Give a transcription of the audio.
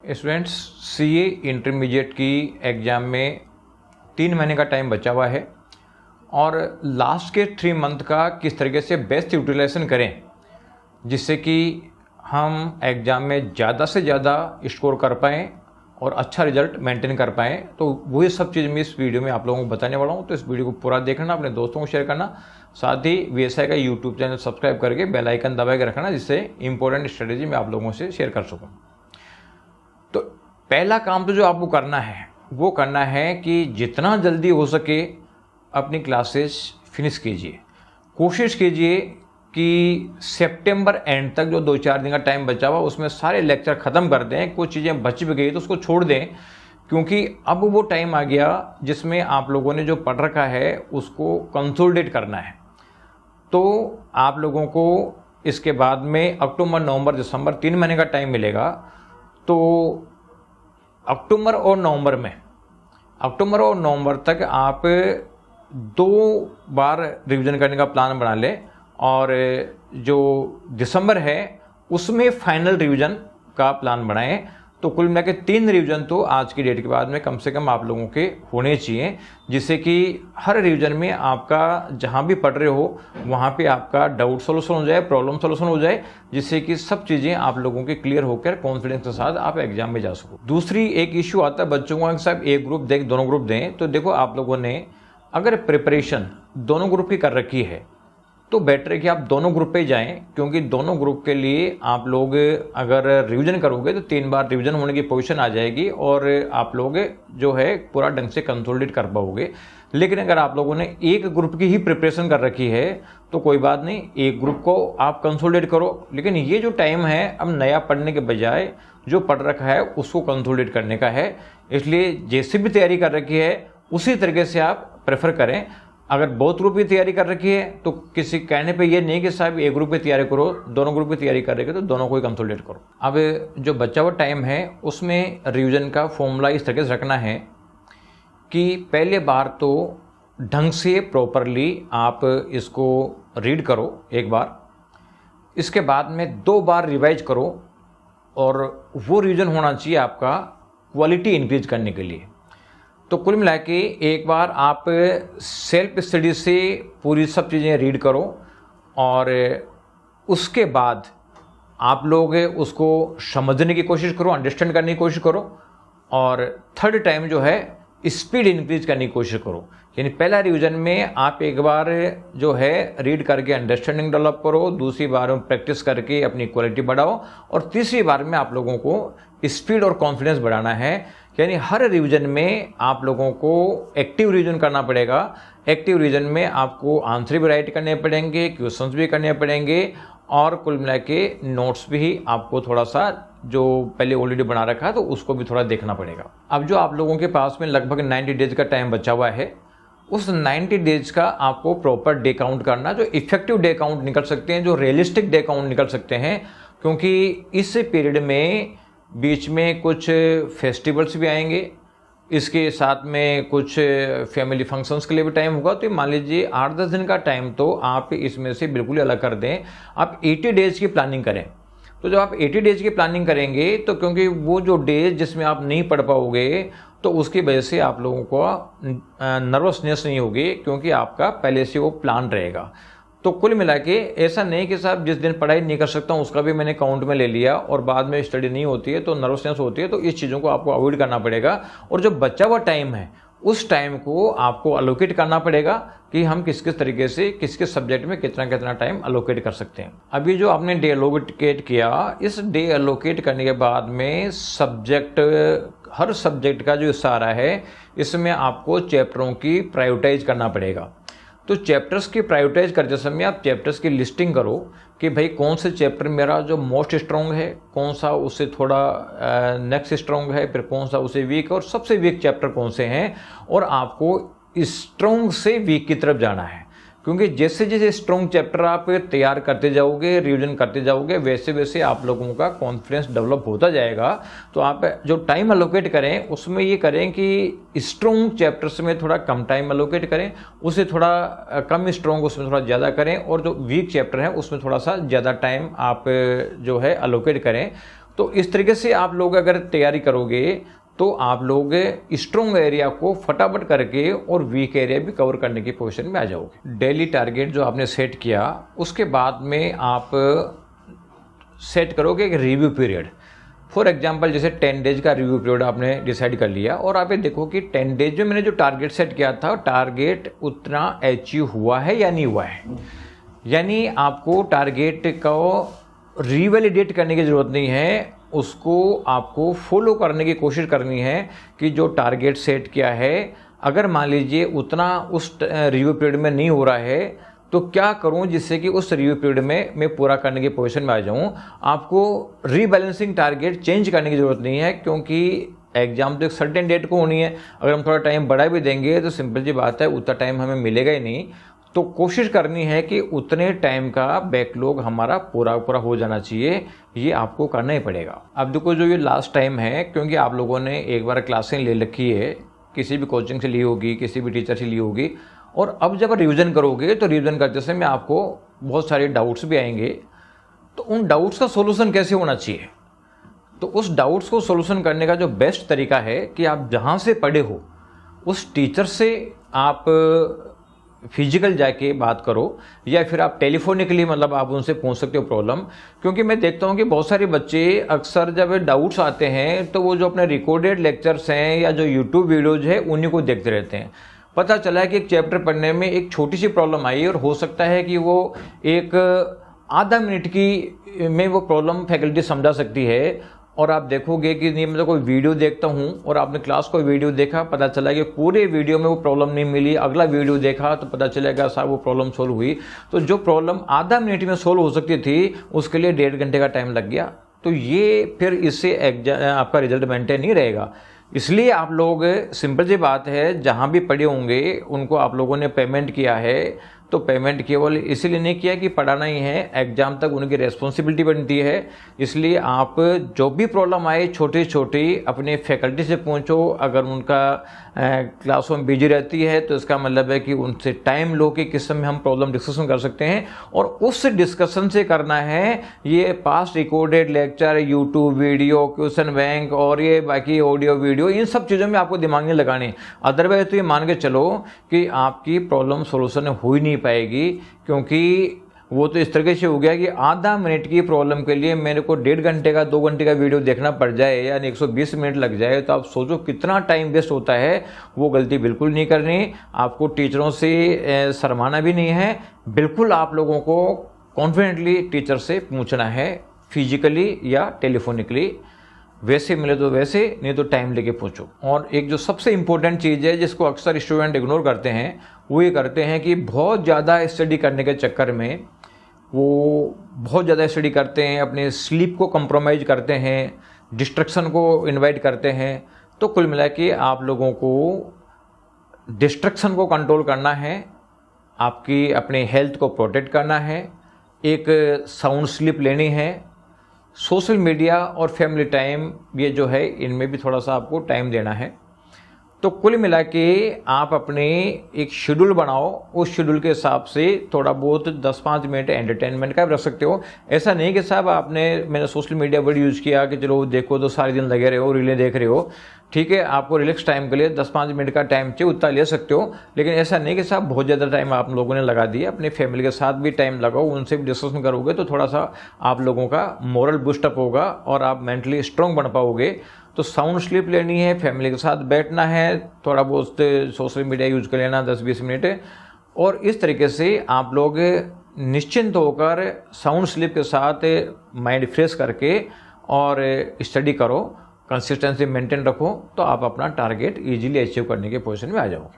Students, CA intermediate की exam में 3 महीने का टाइम बचा हुआ है और लास्ट के 3 मंथ का किस तरीके से बेस्ट यूटिलाइजेशन करें जिससे कि हम एग्ज़ाम में ज़्यादा से ज़्यादा स्कोर कर पाएँ और अच्छा रिजल्ट मेंटेन कर पाएँ। तो वही सब चीज़ मैं इस वीडियो में आप लोगों को बताने वाला हूँ। तो इस वीडियो को पूरा देखना, अपने दोस्तों को शेयर करना, साथ ही वीएसआई का यूट्यूब चैनल सब्सक्राइब करके बेल आइकन दबा के रखना जिससे इंपॉर्टेंट स्ट्रेटेजी मैं आप लोगों से शेयर कर सकूँ। तो पहला काम तो जो आपको करना है वो करना है कि जितना जल्दी हो सके अपनी क्लासेस फिनिश कीजिए। कोशिश कीजिए कि सितंबर एंड तक जो 2-4 दिन का टाइम बचा हुआ उसमें सारे लेक्चर ख़त्म कर दें। कुछ चीज़ें बच भी गई तो उसको छोड़ दें, क्योंकि अब वो टाइम आ गया जिसमें आप लोगों ने जो पढ़ रखा है उसको कंसोलिडेट करना है। तो आप लोगों को इसके बाद में अक्टूबर, नवंबर, दिसंबर 3 महीने का टाइम मिलेगा। तो अक्टूबर और नवंबर तक आप 2 बार रिवीजन करने का प्लान बना लें और जो दिसंबर है उसमें फाइनल रिवीजन का प्लान बनाएं। तो कुल मिला के 3 रिवीजन तो आज की डेट के बाद में कम से कम आप लोगों के होने चाहिए, जिससे कि हर रिवीजन में आपका जहां भी पढ़ रहे हो वहां पे आपका डाउट सोल्यूशन हो जाए, प्रॉब्लम सोल्यूशन हो जाए, जिससे कि सब चीज़ें आप लोगों की क्लियर होकर कॉन्फिडेंस के साथ आप एग्जाम में जा सको। दूसरी एक इश्यू आता है बच्चों का, साहब एक ग्रुप देख दोनों ग्रुप दें। तो देखो, आप लोगों ने अगर प्रिपरेशन दोनों ग्रुप की कर रखी है तो बेटर है कि आप दोनों ग्रुप पे जाएं, क्योंकि दोनों ग्रुप के लिए आप लोग अगर रिवीजन करोगे तो 3 बार रिवीजन होने की पोजीशन आ जाएगी और आप लोग जो है पूरा ढंग से कंसोलिडेट कर पाओगे। लेकिन अगर आप लोगों ने एक ग्रुप की ही प्रिपरेशन कर रखी है तो कोई बात नहीं, एक ग्रुप को आप कंसोलिडेट करो। लेकिन ये जो टाइम है अब नया पढ़ने के बजाय जो पढ़ रखा है उसको कंसोलिडेट करने का है, इसलिए जैसे भी तैयारी कर रखी है उसी तरीके से आप प्रेफर करें। अगर बहुत ग्रुप की तैयारी कर रखी है तो किसी कहने पे ये नहीं कि साहब एक ग्रुप की तैयारी करो, दोनों ग्रुप की तैयारी कर रहे हो तो दोनों को ही कंसोलिडेट करो। अब जो बचा हुआ टाइम है उसमें रिवीजन का फॉर्मूला इस तरीके से रखना है कि पहले बार तो ढंग से प्रॉपरली आप इसको रीड करो एक बार, इसके बाद में 2 बार रिवाइज करो और वो रिवीजन होना चाहिए आपका क्वालिटी इंक्रीज करने के लिए। तो कुल मिला के एक बार आप सेल्फ स्टडी से पूरी सब चीज़ें रीड करो और उसके बाद आप लोग उसको समझने की कोशिश करो, अंडरस्टैंड करने की कोशिश करो और थर्ड टाइम जो है स्पीड इंक्रीज करने की कोशिश करो। यानी पहला रिवीजन में आप एक बार जो है रीड करके अंडरस्टैंडिंग डेवलप करो, दूसरी बार में प्रैक्टिस करके अपनी क्वालिटी बढ़ाओ और तीसरी बार में आप लोगों को स्पीड और कॉन्फिडेंस बढ़ाना है। यानी हर रिवीजन में आप लोगों को एक्टिव रिवीजन करना पड़ेगा। एक्टिव रिवीजन में आपको आंसर भी राइट करने पड़ेंगे, क्वेश्चंस भी करने पड़ेंगे और कुल मिला के नोट्स भी आपको थोड़ा सा जो पहले ऑलरेडी बना रखा है तो उसको भी थोड़ा देखना पड़ेगा। अब जो आप लोगों के पास में लगभग 90 डेज का टाइम बचा हुआ है, उस 90 डेज का आपको प्रॉपर डे काउंट करना, जो इफेक्टिव डे काउंट निकल सकते हैं, जो रियलिस्टिक डे काउंट निकल सकते हैं, क्योंकि इस पीरियड में बीच में कुछ फेस्टिवल्स भी आएंगे, इसके साथ में कुछ फैमिली फंक्शंस के लिए भी टाइम होगा। तो मान लीजिए 8-10 दिन का टाइम तो आप इसमें से बिल्कुल अलग कर दें। आप 80 डेज की प्लानिंग करें। तो जब आप 80 डेज की प्लानिंग करेंगे तो क्योंकि वो जो डेज जिसमें आप नहीं पढ़ पाओगे तो उसकी वजह से आप लोगों को नर्वसनेस नहीं होगी, क्योंकि आपका पहले से वो प्लान रहेगा। तो कुल मिला के ऐसा नहीं कि साहब जिस दिन पढ़ाई नहीं कर सकता हूँ उसका भी मैंने काउंट में ले लिया और बाद में स्टडी नहीं होती है तो नर्वसनेस होती है। तो इस चीज़ों को आपको अवॉइड करना पड़ेगा और जो बचा हुआ टाइम है उस टाइम को आपको अलोकेट करना पड़ेगा कि हम किस किस तरीके से किस किस सब्जेक्ट में कितना कितना टाइम अलोकेट कर सकते हैं। अभी जो आपने डे अलोकेट किया, इस डे अलोकेट करने के बाद में हर सब्जेक्ट का जो हिस्सा आ रहा है इसमें आपको चैप्टरों की प्रायोरिटाइज करना पड़ेगा। तो चैप्टर्स की प्रायोरिटाइज करते समय आप चैप्टर्स की लिस्टिंग करो कि भाई कौन से चैप्टर मेरा जो मोस्ट स्ट्रॉन्ग है, कौन सा उससे थोड़ा नेक्स्ट स्ट्रॉन्ग है, फिर कौन सा उससे वीक है और सबसे वीक चैप्टर कौन से हैं, और आपको स्ट्रॉन्ग से वीक की तरफ जाना है। क्योंकि जैसे जैसे स्ट्रॉन्ग चैप्टर आप तैयार करते जाओगे, रिवीजन करते जाओगे, वैसे वैसे आप लोगों का कॉन्फिडेंस डेवलप होता जाएगा। तो आप जो टाइम अलोकेट करें उसमें ये करें कि स्ट्रॉन्ग चैप्टर्स में थोड़ा कम टाइम अलोकेट करें, उसे थोड़ा कम स्ट्रॉन्ग उसमें थोड़ा ज़्यादा करें, और जो वीक चैप्टर है उसमें थोड़ा सा ज़्यादा टाइम आप जो है अलोकेट करें। तो इस तरीके से आप लोग अगर तैयारी करोगे तो आप लोग स्ट्रॉन्ग एरिया को फटाफट करके और वीक एरिया भी कवर करने की पोजीशन में आ जाओगे। डेली टारगेट जो आपने सेट किया उसके बाद में आप सेट करोगे एक रिव्यू पीरियड। फॉर एग्जांपल जैसे 10 डेज का रिव्यू पीरियड आपने डिसाइड कर लिया और आप ये देखो कि 10 डेज में मैंने जो टारगेट सेट किया था टारगेट उतना अचीव हुआ है या नहीं हुआ है। यानी आपको टारगेट को रिवैलिडेट करने की ज़रूरत नहीं है, उसको आपको फॉलो करने की कोशिश करनी है कि जो टारगेट सेट किया है अगर मान लीजिए उतना उस रिव्यू पीरियड में नहीं हो रहा है तो क्या करूं जिससे कि उस रिव्यू पीरियड में मैं पूरा करने की पोजीशन में आ जाऊं। आपको रीबैलेंसिंग टारगेट चेंज करने की ज़रूरत नहीं है, क्योंकि एग्जाम तो एक सर्टेन डेट को होनी है। अगर हम थोड़ा टाइम बढ़ा भी देंगे तो सिंपल सी बात है उतना टाइम हमें मिलेगा ही नहीं। तो कोशिश करनी है कि उतने टाइम का बैकलॉग हमारा पूरा हो जाना चाहिए, ये आपको करना ही पड़ेगा। अब देखो जो ये लास्ट टाइम है, क्योंकि आप लोगों ने एक बार क्लासें ले रखी है, किसी भी कोचिंग से ली होगी, किसी भी टीचर से ली होगी, और अब जब रिवीजन करोगे तो रिवीजन करते समय आपको बहुत सारे डाउट्स भी आएंगे। तो उन डाउट्स का सोल्यूशन कैसे होना चाहिए, तो उस डाउट्स को सोल्यूशन करने का जो बेस्ट तरीका है कि आप जहाँ से पढ़े हो उस टीचर से आप फिजिकल जाके बात करो, या फिर आप टेलीफोनिकली मतलब आप उनसे पूछ सकते हो प्रॉब्लम। क्योंकि मैं देखता हूँ कि बहुत सारे बच्चे अक्सर जब डाउट्स आते हैं तो वो जो अपने रिकॉर्डेड लेक्चर्स हैं या जो यूट्यूब वीडियोज है उन्हीं को देखते रहते हैं। पता चला है कि एक चैप्टर पढ़ने में एक छोटी सी प्रॉब्लम आई और हो सकता है कि वो एक आधा मिनट की में वो प्रॉब्लम फैकल्टी समझा सकती है, और आप देखोगे कि नहीं मतलब कोई वीडियो देखता हूँ और आपने क्लास को वीडियो देखा, पता चला कि पूरे वीडियो में वो प्रॉब्लम नहीं मिली, अगला वीडियो देखा तो पता चलेगा साहब वो प्रॉब्लम सोल्व हुई। तो जो प्रॉब्लम आधा मिनट में सोल्व हो सकती थी उसके लिए 1.5 घंटे का टाइम लग गया। तो ये फिर इससे आपका रिजल्ट मेंटेन नहीं रहेगा। इसलिए आप लोग सिंपल सी बात है, जहाँ भी पढ़े होंगे उनको आप लोगों ने पेमेंट किया है तो पेमेंट केवल इसीलिए नहीं किया कि पढ़ाना ही है, एग्जाम तक उनकी रेस्पॉन्सिबिलिटी बनती है। इसलिए आप जो भी प्रॉब्लम आए छोटी छोटी अपने फैकल्टी से पूछो। अगर उनका क्लासों में बिजी रहती है तो इसका मतलब है कि उनसे टाइम लो कि किस समय हम प्रॉब्लम डिस्कशन कर सकते हैं, और उस डिस्कशन से करना है ये past recorded lecture, YouTube video, question bank और ये बाकी ऑडियो वीडियो, इन सब चीज़ों में आपको दिमाग नहीं लगाने। अदरवाइज तो ये मान के चलो कि आपकी प्रॉब्लम सोल्यूशन हो ही नहीं पाएगी, क्योंकि वो तो इस तरीके से हो गया कि आधा मिनट की प्रॉब्लम के लिए मेरे को 1.5 घंटे का 2 घंटे का वीडियो देखना पड़ जाए, यानी 120 मिनट लग जाए, तो आप सोचो कितना टाइम वेस्ट होता है। वो गलती बिल्कुल नहीं करनी, आपको टीचरों से शर्माना भी नहीं है। बिल्कुल आप लोगों को कॉन्फिडेंटली टीचर से पूछना है, फिजिकली या टेलीफोनिकली, वैसे मिले तो वैसे, नहीं तो टाइम लेके पूछो। और एक जो सबसे इम्पोर्टेंट चीज़ है जिसको अक्सर स्टूडेंट इग्नोर करते हैं, वो ये करते हैं कि बहुत ज़्यादा स्टडी करने के चक्कर में वो बहुत ज़्यादा स्टडी करते हैं, अपने स्लीप को कंप्रोमाइज़ करते हैं, डिस्ट्रक्शन को इनवाइट करते हैं। तो कुल मिला के आप लोगों को डिस्ट्रक्शन को कंट्रोल करना है, आपकी अपने हेल्थ को प्रोटेक्ट करना है, एक साउंड स्लीप लेनी है, सोशल मीडिया और फैमिली टाइम ये जो है इनमें भी थोड़ा सा आपको टाइम देना है। तो कुल मिला के आप अपने एक शेड्यूल बनाओ, उस शेड्यूल के हिसाब से थोड़ा बहुत 10-5 मिनट एंटरटेनमेंट का भी रख सकते हो। ऐसा नहीं कि साहब मैंने सोशल मीडिया वर्ड यूज़ किया कि चलो देखो तो सारे दिन लगे रहे हो, रीलें देख रहे हो, ठीक है, आपको रिलैक्स टाइम के लिए 10-5 मिनट का टाइम चाहिए, उतना ले सकते हो। लेकिन ऐसा नहीं कि साहब बहुत ज़्यादा टाइम आप लोगों ने लगा दिया। अपने फैमिली के साथ भी टाइम लगाओ, उनसे भी डिस्कशन करोगे तो थोड़ा सा आप लोगों का मोरल बूस्टअप होगा और आप मेंटली स्ट्रॉन्ग बन पाओगे। तो साउंड स्लीप लेनी है, फैमिली के साथ बैठना है, थोड़ा बहुत सोशल मीडिया यूज़ कर लेना 10-20 मिनट, और इस तरीके से आप लोग निश्चिंत होकर साउंड स्लीप के साथ माइंड फ्रेश करके और स्टडी करो, कंसिस्टेंसी मेंटेन रखो, तो आप अपना टारगेट इजीली अचीव करने के पोजीशन में आ जाओगे।